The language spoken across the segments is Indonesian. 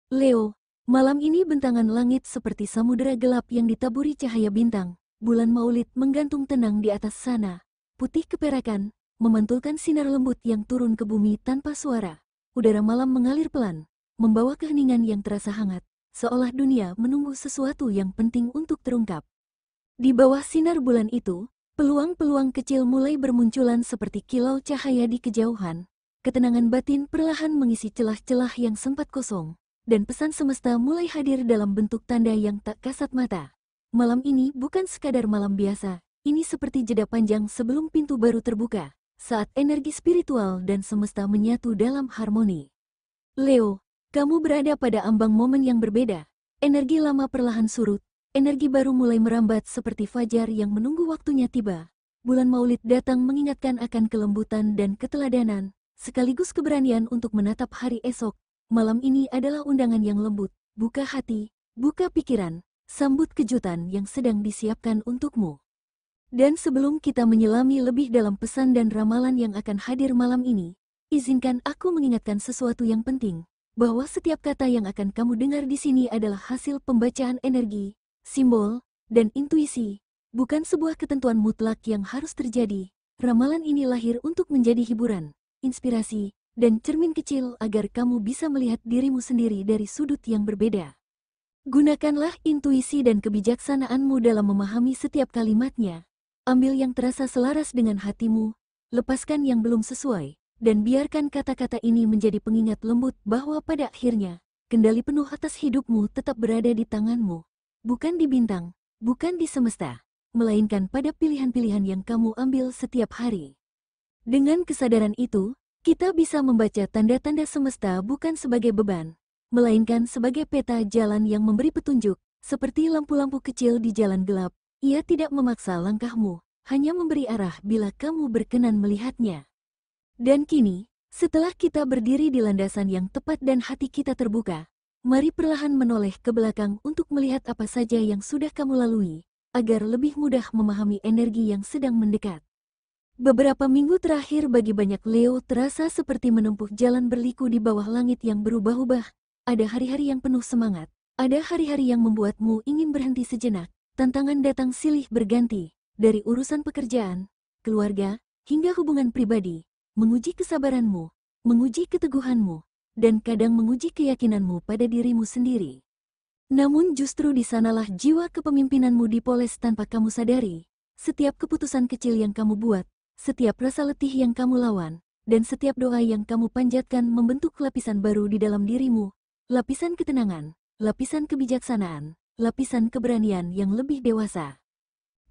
Leo, malam ini bentangan langit seperti samudera gelap yang ditaburi cahaya bintang. Bulan Maulid menggantung tenang di atas sana. Putih keperakan, memantulkan sinar lembut yang turun ke bumi tanpa suara. Udara malam mengalir pelan, membawa keheningan yang terasa hangat, seolah dunia menunggu sesuatu yang penting untuk terungkap. Di bawah sinar bulan itu, peluang-peluang kecil mulai bermunculan seperti kilau cahaya di kejauhan. Ketenangan batin perlahan mengisi celah-celah yang sempat kosong, dan pesan semesta mulai hadir dalam bentuk tanda yang tak kasat mata. Malam ini bukan sekadar malam biasa, ini seperti jeda panjang sebelum pintu baru terbuka, saat energi spiritual dan semesta menyatu dalam harmoni. Leo, kamu berada pada ambang momen yang berbeda. Energi lama perlahan surut, energi baru mulai merambat seperti fajar yang menunggu waktunya tiba. Bulan Maulid datang mengingatkan akan kelembutan dan keteladanan, sekaligus keberanian untuk menatap hari esok. Malam ini adalah undangan yang lembut, buka hati, buka pikiran, sambut kejutan yang sedang disiapkan untukmu. Dan sebelum kita menyelami lebih dalam pesan dan ramalan yang akan hadir malam ini, izinkan aku mengingatkan sesuatu yang penting, bahwa setiap kata yang akan kamu dengar di sini adalah hasil pembacaan energi, simbol, dan intuisi, bukan sebuah ketentuan mutlak yang harus terjadi. Ramalan ini lahir untuk menjadi hiburan, inspirasi, dan cermin kecil agar kamu bisa melihat dirimu sendiri dari sudut yang berbeda. Gunakanlah intuisi dan kebijaksanaanmu dalam memahami setiap kalimatnya. Ambil yang terasa selaras dengan hatimu, lepaskan yang belum sesuai, dan biarkan kata-kata ini menjadi pengingat lembut bahwa pada akhirnya, kendali penuh atas hidupmu tetap berada di tanganmu. Bukan di bintang, bukan di semesta, melainkan pada pilihan-pilihan yang kamu ambil setiap hari. Dengan kesadaran itu, kita bisa membaca tanda-tanda semesta bukan sebagai beban, melainkan sebagai peta jalan yang memberi petunjuk, seperti lampu-lampu kecil di jalan gelap. Ia tidak memaksa langkahmu, hanya memberi arah bila kamu berkenan melihatnya. Dan kini, setelah kita berdiri di landasan yang tepat dan hati kita terbuka, mari perlahan menoleh ke belakang untuk melihat apa saja yang sudah kamu lalui, agar lebih mudah memahami energi yang sedang mendekat. Beberapa minggu terakhir bagi banyak Leo terasa seperti menempuh jalan berliku di bawah langit yang berubah-ubah. Ada hari-hari yang penuh semangat, ada hari-hari yang membuatmu ingin berhenti sejenak. Tantangan datang silih berganti, dari urusan pekerjaan, keluarga, hingga hubungan pribadi, menguji kesabaranmu, menguji keteguhanmu, dan kadang menguji keyakinanmu pada dirimu sendiri. Namun justru di sanalah jiwa kepemimpinanmu dipoles tanpa kamu sadari. Setiap keputusan kecil yang kamu buat, setiap rasa letih yang kamu lawan, dan setiap doa yang kamu panjatkan membentuk lapisan baru di dalam dirimu. Lapisan ketenangan, lapisan kebijaksanaan, lapisan keberanian yang lebih dewasa.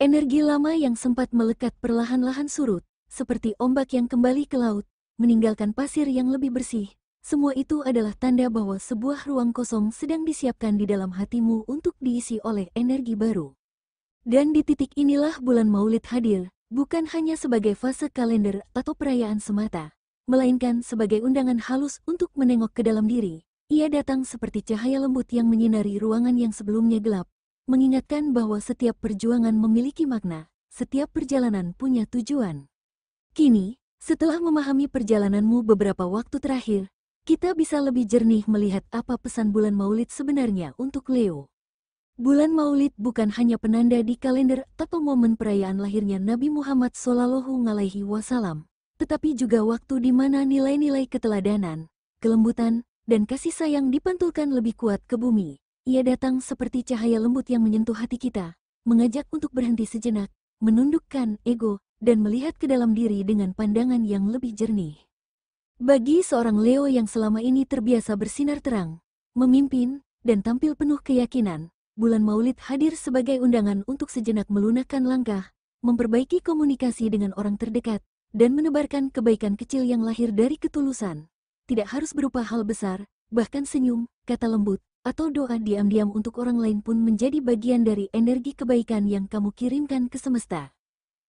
Energi lama yang sempat melekat perlahan-lahan surut, seperti ombak yang kembali ke laut, meninggalkan pasir yang lebih bersih. Semua itu adalah tanda bahwa sebuah ruang kosong sedang disiapkan di dalam hatimu untuk diisi oleh energi baru. Dan di titik inilah bulan Maulid hadir, bukan hanya sebagai fase kalender atau perayaan semata, melainkan sebagai undangan halus untuk menengok ke dalam diri. Ia datang seperti cahaya lembut yang menyinari ruangan yang sebelumnya gelap, mengingatkan bahwa setiap perjuangan memiliki makna, setiap perjalanan punya tujuan. Kini, setelah memahami perjalananmu beberapa waktu terakhir, kita bisa lebih jernih melihat apa pesan bulan Maulid sebenarnya untuk Leo. Bulan Maulid bukan hanya penanda di kalender atau momen perayaan lahirnya Nabi Muhammad SAW, tetapi juga waktu di mana nilai-nilai keteladanan, kelembutan, dan kasih sayang dipantulkan lebih kuat ke bumi. Ia datang seperti cahaya lembut yang menyentuh hati kita, mengajak untuk berhenti sejenak, menundukkan ego, dan melihat ke dalam diri dengan pandangan yang lebih jernih. Bagi seorang Leo yang selama ini terbiasa bersinar terang, memimpin, dan tampil penuh keyakinan, bulan Maulid hadir sebagai undangan untuk sejenak melunakkan langkah, memperbaiki komunikasi dengan orang terdekat, dan menebarkan kebaikan kecil yang lahir dari ketulusan. Tidak harus berupa hal besar, bahkan senyum, kata lembut, atau doa diam-diam untuk orang lain pun menjadi bagian dari energi kebaikan yang kamu kirimkan ke semesta.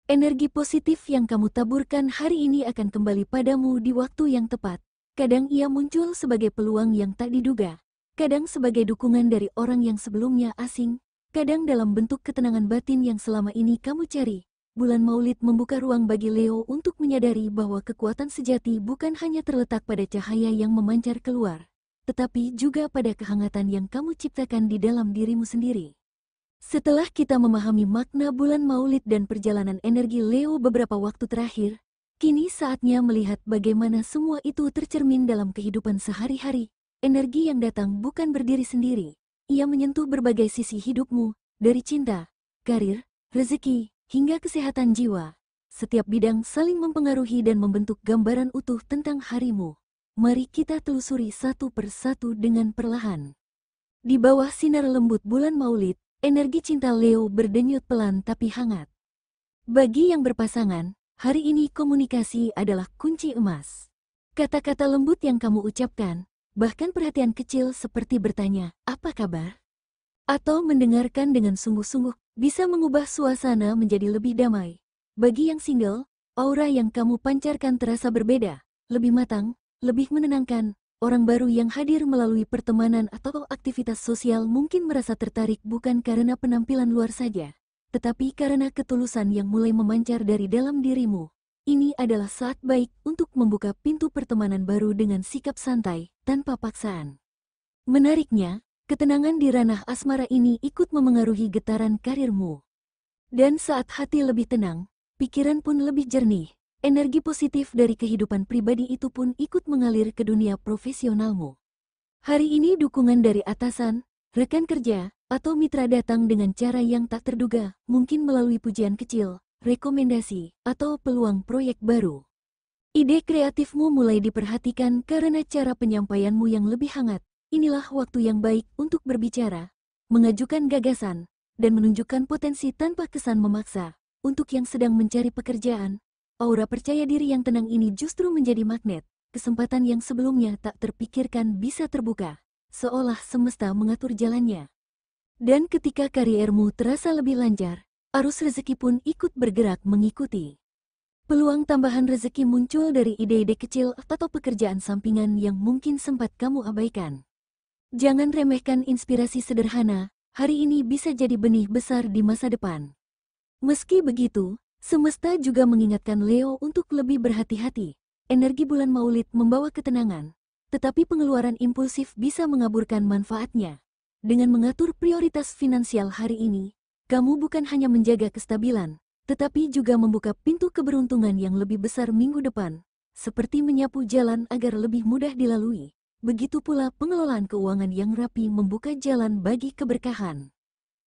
Energi positif yang kamu taburkan hari ini akan kembali padamu di waktu yang tepat. Kadang ia muncul sebagai peluang yang tak diduga, kadang sebagai dukungan dari orang yang sebelumnya asing, kadang dalam bentuk ketenangan batin yang selama ini kamu cari. Bulan Maulid membuka ruang bagi Leo untuk menyadari bahwa kekuatan sejati bukan hanya terletak pada cahaya yang memancar keluar, tetapi juga pada kehangatan yang kamu ciptakan di dalam dirimu sendiri. Setelah kita memahami makna bulan Maulid dan perjalanan energi Leo beberapa waktu terakhir, kini saatnya melihat bagaimana semua itu tercermin dalam kehidupan sehari-hari. Energi yang datang bukan berdiri sendiri. Ia menyentuh berbagai sisi hidupmu, dari cinta, karir, rezeki, hingga kesehatan jiwa. Setiap bidang saling mempengaruhi dan membentuk gambaran utuh tentang harimu. Mari kita telusuri satu persatu dengan perlahan. Di bawah sinar lembut bulan Maulid, energi cinta Leo berdenyut pelan tapi hangat. Bagi yang berpasangan, hari ini komunikasi adalah kunci emas. Kata-kata lembut yang kamu ucapkan, bahkan perhatian kecil seperti bertanya, "Apa kabar?" atau mendengarkan dengan sungguh-sungguh, bisa mengubah suasana menjadi lebih damai. Bagi yang single, aura yang kamu pancarkan terasa berbeda, lebih matang, lebih menenangkan. Orang baru yang hadir melalui pertemanan atau aktivitas sosial mungkin merasa tertarik bukan karena penampilan luar saja, tetapi karena ketulusan yang mulai memancar dari dalam dirimu. Ini adalah saat baik untuk membuka pintu pertemanan baru dengan sikap santai, tanpa paksaan. Menariknya, ketenangan di ranah asmara ini ikut memengaruhi getaran karirmu. Dan saat hati lebih tenang, pikiran pun lebih jernih, energi positif dari kehidupan pribadi itu pun ikut mengalir ke dunia profesionalmu. Hari ini dukungan dari atasan, rekan kerja, atau mitra datang dengan cara yang tak terduga, mungkin melalui pujian kecil, rekomendasi, atau peluang proyek baru. Ide kreatifmu mulai diperhatikan karena cara penyampaianmu yang lebih hangat. Inilah waktu yang baik untuk berbicara, mengajukan gagasan, dan menunjukkan potensi tanpa kesan memaksa. Untuk yang sedang mencari pekerjaan, aura percaya diri yang tenang ini justru menjadi magnet. Kesempatan yang sebelumnya tak terpikirkan bisa terbuka, seolah semesta mengatur jalannya. Dan ketika kariermu terasa lebih lancar, arus rezeki pun ikut bergerak mengikuti. Peluang tambahan rezeki muncul dari ide-ide kecil atau pekerjaan sampingan yang mungkin sempat kamu abaikan. Jangan remehkan inspirasi sederhana, hari ini bisa jadi benih besar di masa depan. Meski begitu, semesta juga mengingatkan Leo untuk lebih berhati-hati. Energi bulan Maulid membawa ketenangan, tetapi pengeluaran impulsif bisa mengaburkan manfaatnya. Dengan mengatur prioritas finansial hari ini, kamu bukan hanya menjaga kestabilan, tetapi juga membuka pintu keberuntungan yang lebih besar minggu depan, seperti menyapu jalan agar lebih mudah dilalui. Begitu pula pengelolaan keuangan yang rapi membuka jalan bagi keberkahan.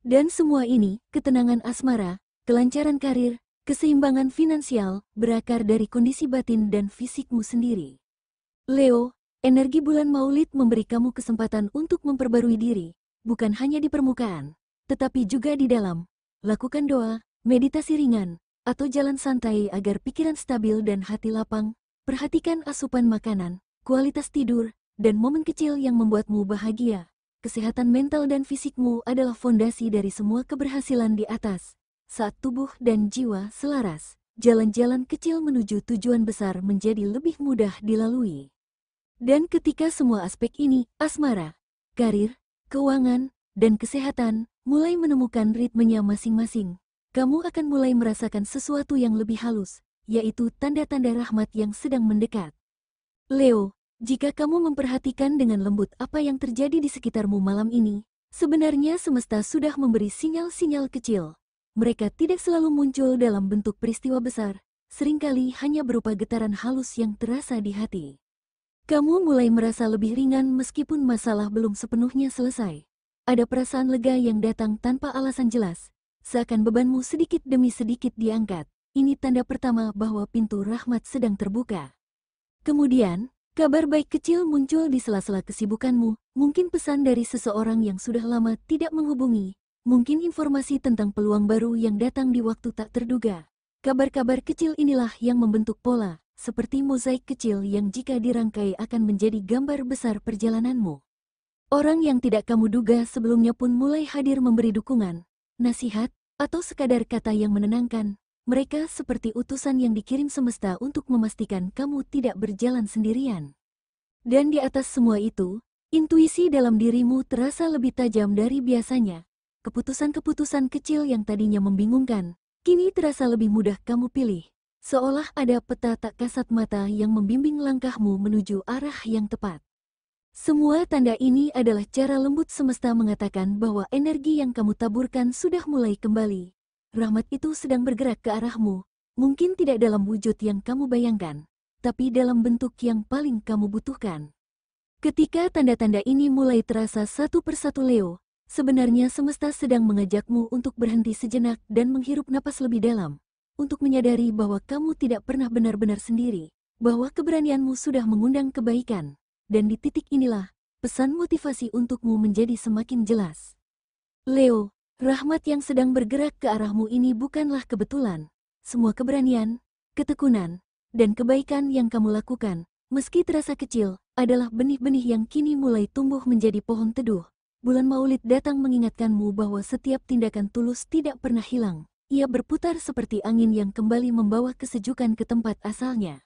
Dan semua ini, ketenangan asmara, kelancaran karir, keseimbangan finansial, berakar dari kondisi batin dan fisikmu sendiri. Leo, energi bulan Maulid memberi kamu kesempatan untuk memperbarui diri, bukan hanya di permukaan, tetapi juga di dalam. Lakukan doa, meditasi ringan, atau jalan santai agar pikiran stabil dan hati lapang. Perhatikan asupan makanan, kualitas tidur, dan momen kecil yang membuatmu bahagia. Kesehatan mental dan fisikmu adalah fondasi dari semua keberhasilan di atas. Saat tubuh dan jiwa selaras, jalan-jalan kecil menuju tujuan besar menjadi lebih mudah dilalui. Dan ketika semua aspek ini, asmara, karir, keuangan, dan kesehatan, mulai menemukan ritmenya masing-masing, kamu akan mulai merasakan sesuatu yang lebih halus, yaitu tanda-tanda rahmat yang sedang mendekat. Leo, jika kamu memperhatikan dengan lembut apa yang terjadi di sekitarmu malam ini, sebenarnya semesta sudah memberi sinyal-sinyal kecil. Mereka tidak selalu muncul dalam bentuk peristiwa besar, seringkali hanya berupa getaran halus yang terasa di hati. Kamu mulai merasa lebih ringan meskipun masalah belum sepenuhnya selesai. Ada perasaan lega yang datang tanpa alasan jelas, seakan bebanmu sedikit demi sedikit diangkat. Ini tanda pertama bahwa pintu rahmat sedang terbuka. Kemudian, kabar baik kecil muncul di sela-sela kesibukanmu, mungkin pesan dari seseorang yang sudah lama tidak menghubungi, mungkin informasi tentang peluang baru yang datang di waktu tak terduga. Kabar-kabar kecil inilah yang membentuk pola, seperti mozaik kecil yang jika dirangkai akan menjadi gambar besar perjalananmu. Orang yang tidak kamu duga sebelumnya pun mulai hadir memberi dukungan, nasihat, atau sekadar kata yang menenangkan. Mereka seperti utusan yang dikirim semesta untuk memastikan kamu tidak berjalan sendirian. Dan di atas semua itu, intuisi dalam dirimu terasa lebih tajam dari biasanya. Keputusan-keputusan kecil yang tadinya membingungkan, kini terasa lebih mudah kamu pilih. Seolah ada peta tak kasat mata yang membimbing langkahmu menuju arah yang tepat. Semua tanda ini adalah cara lembut semesta mengatakan bahwa energi yang kamu taburkan sudah mulai kembali. Rahmat itu sedang bergerak ke arahmu, mungkin tidak dalam wujud yang kamu bayangkan, tapi dalam bentuk yang paling kamu butuhkan. Ketika tanda-tanda ini mulai terasa satu persatu Leo, sebenarnya semesta sedang mengajakmu untuk berhenti sejenak dan menghirup napas lebih dalam, untuk menyadari bahwa kamu tidak pernah benar-benar sendiri, bahwa keberanianmu sudah mengundang kebaikan. Dan di titik inilah, pesan motivasi untukmu menjadi semakin jelas. Leo, rahmat yang sedang bergerak ke arahmu ini bukanlah kebetulan. Semua keberanian, ketekunan, dan kebaikan yang kamu lakukan, meski terasa kecil, adalah benih-benih yang kini mulai tumbuh menjadi pohon teduh. Bulan Maulid datang mengingatkanmu bahwa setiap tindakan tulus tidak pernah hilang. Ia berputar seperti angin yang kembali membawa kesejukan ke tempat asalnya.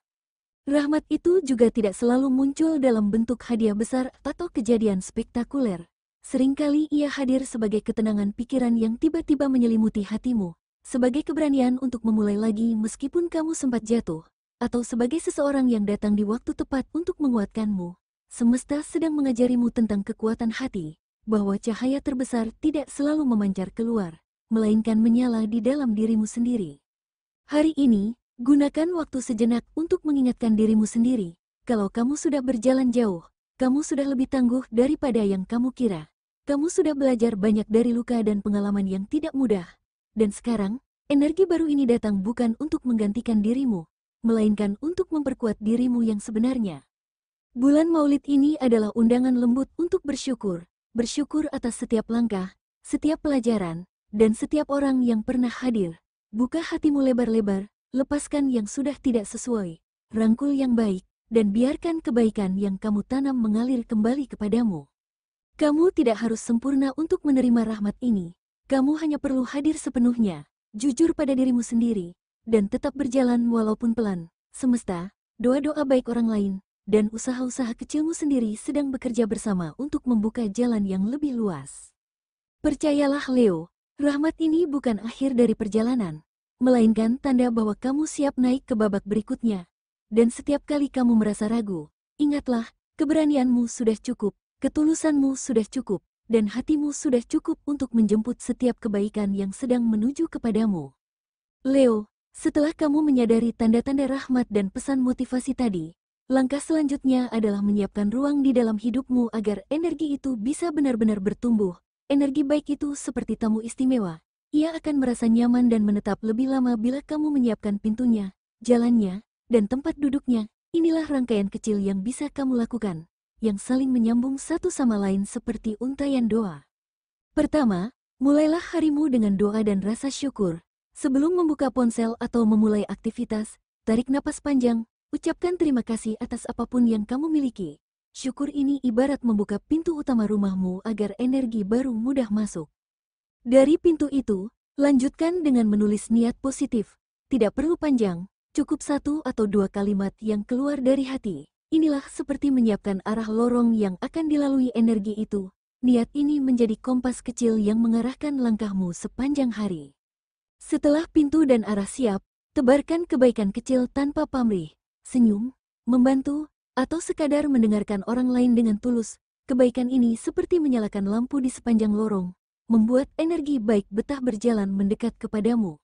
Rahmat itu juga tidak selalu muncul dalam bentuk hadiah besar atau kejadian spektakuler. Seringkali ia hadir sebagai ketenangan pikiran yang tiba-tiba menyelimuti hatimu, sebagai keberanian untuk memulai lagi meskipun kamu sempat jatuh, atau sebagai seseorang yang datang di waktu tepat untuk menguatkanmu. Semesta sedang mengajarimu tentang kekuatan hati, bahwa cahaya terbesar tidak selalu memancar keluar, melainkan menyala di dalam dirimu sendiri. Hari ini, gunakan waktu sejenak untuk mengingatkan dirimu sendiri, kalau kamu sudah berjalan jauh, kamu sudah lebih tangguh daripada yang kamu kira. Kamu sudah belajar banyak dari luka dan pengalaman yang tidak mudah. Dan sekarang, energi baru ini datang bukan untuk menggantikan dirimu, melainkan untuk memperkuat dirimu yang sebenarnya. Bulan Maulid ini adalah undangan lembut untuk bersyukur. Bersyukur atas setiap langkah, setiap pelajaran, dan setiap orang yang pernah hadir. Buka hatimu lebar-lebar. Lepaskan yang sudah tidak sesuai, rangkul yang baik, dan biarkan kebaikan yang kamu tanam mengalir kembali kepadamu. Kamu tidak harus sempurna untuk menerima rahmat ini. Kamu hanya perlu hadir sepenuhnya, jujur pada dirimu sendiri, dan tetap berjalan walaupun pelan. Semesta, doa-doa baik orang lain, dan usaha-usaha kecilmu sendiri sedang bekerja bersama untuk membuka jalan yang lebih luas. Percayalah Leo, rahmat ini bukan akhir dari perjalanan, melainkan tanda bahwa kamu siap naik ke babak berikutnya. Dan setiap kali kamu merasa ragu, ingatlah, keberanianmu sudah cukup, ketulusanmu sudah cukup, dan hatimu sudah cukup untuk menjemput setiap kebaikan yang sedang menuju kepadamu. Leo, setelah kamu menyadari tanda-tanda rahmat dan pesan motivasi tadi, langkah selanjutnya adalah menyiapkan ruang di dalam hidupmu agar energi itu bisa benar-benar bertumbuh. Energi baik itu seperti tamu istimewa. Ia akan merasa nyaman dan menetap lebih lama bila kamu menyiapkan pintunya, jalannya, dan tempat duduknya. Inilah rangkaian kecil yang bisa kamu lakukan, yang saling menyambung satu sama lain seperti untaian doa. Pertama, mulailah harimu dengan doa dan rasa syukur. Sebelum membuka ponsel atau memulai aktivitas, tarik napas panjang, ucapkan terima kasih atas apapun yang kamu miliki. Syukur ini ibarat membuka pintu utama rumahmu agar energi baru mudah masuk. Dari pintu itu, lanjutkan dengan menulis niat positif. Tidak perlu panjang, cukup 1 atau 2 kalimat yang keluar dari hati. Inilah seperti menyiapkan arah lorong yang akan dilalui energi itu. Niat ini menjadi kompas kecil yang mengarahkan langkahmu sepanjang hari. Setelah pintu dan arah siap, tebarkan kebaikan kecil tanpa pamrih, senyum, membantu, atau sekadar mendengarkan orang lain dengan tulus. Kebaikan ini seperti menyalakan lampu di sepanjang lorong, membuat energi baik betah berjalan mendekat kepadamu.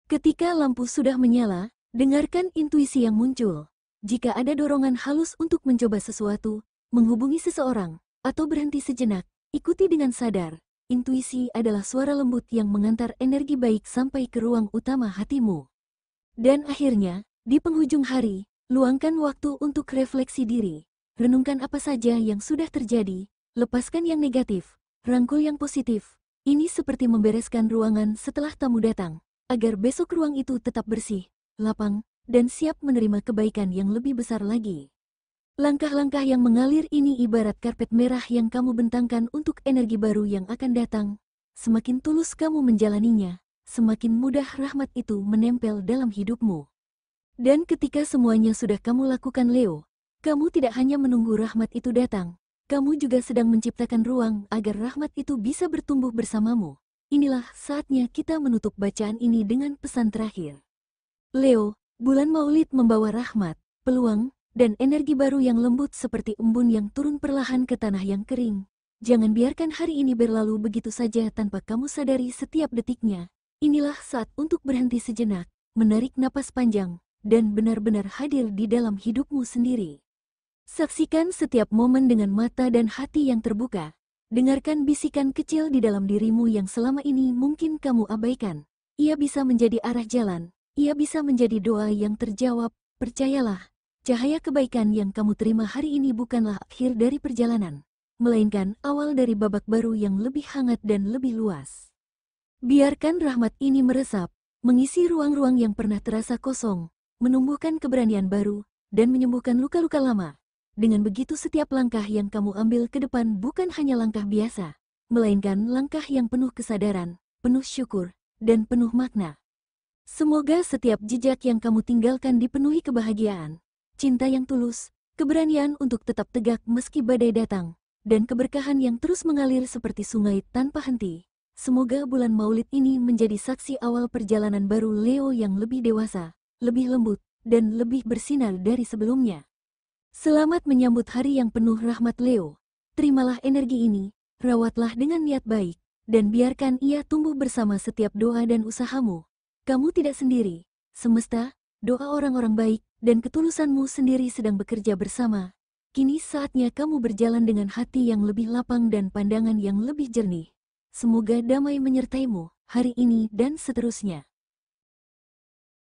Ketika lampu sudah menyala, dengarkan intuisi yang muncul. Jika ada dorongan halus untuk mencoba sesuatu, menghubungi seseorang, atau berhenti sejenak, ikuti dengan sadar. Intuisi adalah suara lembut yang mengantar energi baik sampai ke ruang utama hatimu. Dan akhirnya, di penghujung hari, luangkan waktu untuk refleksi diri. Renungkan apa saja yang sudah terjadi, lepaskan yang negatif, rangkul yang positif. Ini seperti membereskan ruangan setelah tamu datang, agar besok ruang itu tetap bersih, lapang, dan siap menerima kebaikan yang lebih besar lagi. Langkah-langkah yang mengalir ini ibarat karpet merah yang kamu bentangkan untuk energi baru yang akan datang. Semakin tulus kamu menjalaninya, semakin mudah rahmat itu menempel dalam hidupmu. Dan ketika semuanya sudah kamu lakukan Leo, kamu tidak hanya menunggu rahmat itu datang, kamu juga sedang menciptakan ruang agar rahmat itu bisa bertumbuh bersamamu. Inilah saatnya kita menutup bacaan ini dengan pesan terakhir. Leo, bulan Maulid membawa rahmat, peluang, dan energi baru yang lembut seperti embun yang turun perlahan ke tanah yang kering. Jangan biarkan hari ini berlalu begitu saja tanpa kamu sadari setiap detiknya. Inilah saat untuk berhenti sejenak, menarik napas panjang, dan benar-benar hadir di dalam hidupmu sendiri. Saksikan setiap momen dengan mata dan hati yang terbuka. Dengarkan bisikan kecil di dalam dirimu yang selama ini mungkin kamu abaikan. Ia bisa menjadi arah jalan, ia bisa menjadi doa yang terjawab. Percayalah, cahaya kebaikan yang kamu terima hari ini bukanlah akhir dari perjalanan, melainkan awal dari babak baru yang lebih hangat dan lebih luas. Biarkan rahmat ini meresap, mengisi ruang-ruang yang pernah terasa kosong, menumbuhkan keberanian baru, dan menyembuhkan luka-luka lama. Dengan begitu setiap langkah yang kamu ambil ke depan bukan hanya langkah biasa, melainkan langkah yang penuh kesadaran, penuh syukur, dan penuh makna. Semoga setiap jejak yang kamu tinggalkan dipenuhi kebahagiaan, cinta yang tulus, keberanian untuk tetap tegak meski badai datang, dan keberkahan yang terus mengalir seperti sungai tanpa henti. Semoga bulan Maulid ini menjadi saksi awal perjalanan baru Leo yang lebih dewasa, lebih lembut, dan lebih bersinar dari sebelumnya. Selamat menyambut hari yang penuh rahmat Leo. Terimalah energi ini, rawatlah dengan niat baik, dan biarkan ia tumbuh bersama setiap doa dan usahamu. Kamu tidak sendiri. Semesta, doa orang-orang baik, dan ketulusanmu sendiri sedang bekerja bersama. Kini saatnya kamu berjalan dengan hati yang lebih lapang dan pandangan yang lebih jernih. Semoga damai menyertaimu hari ini dan seterusnya.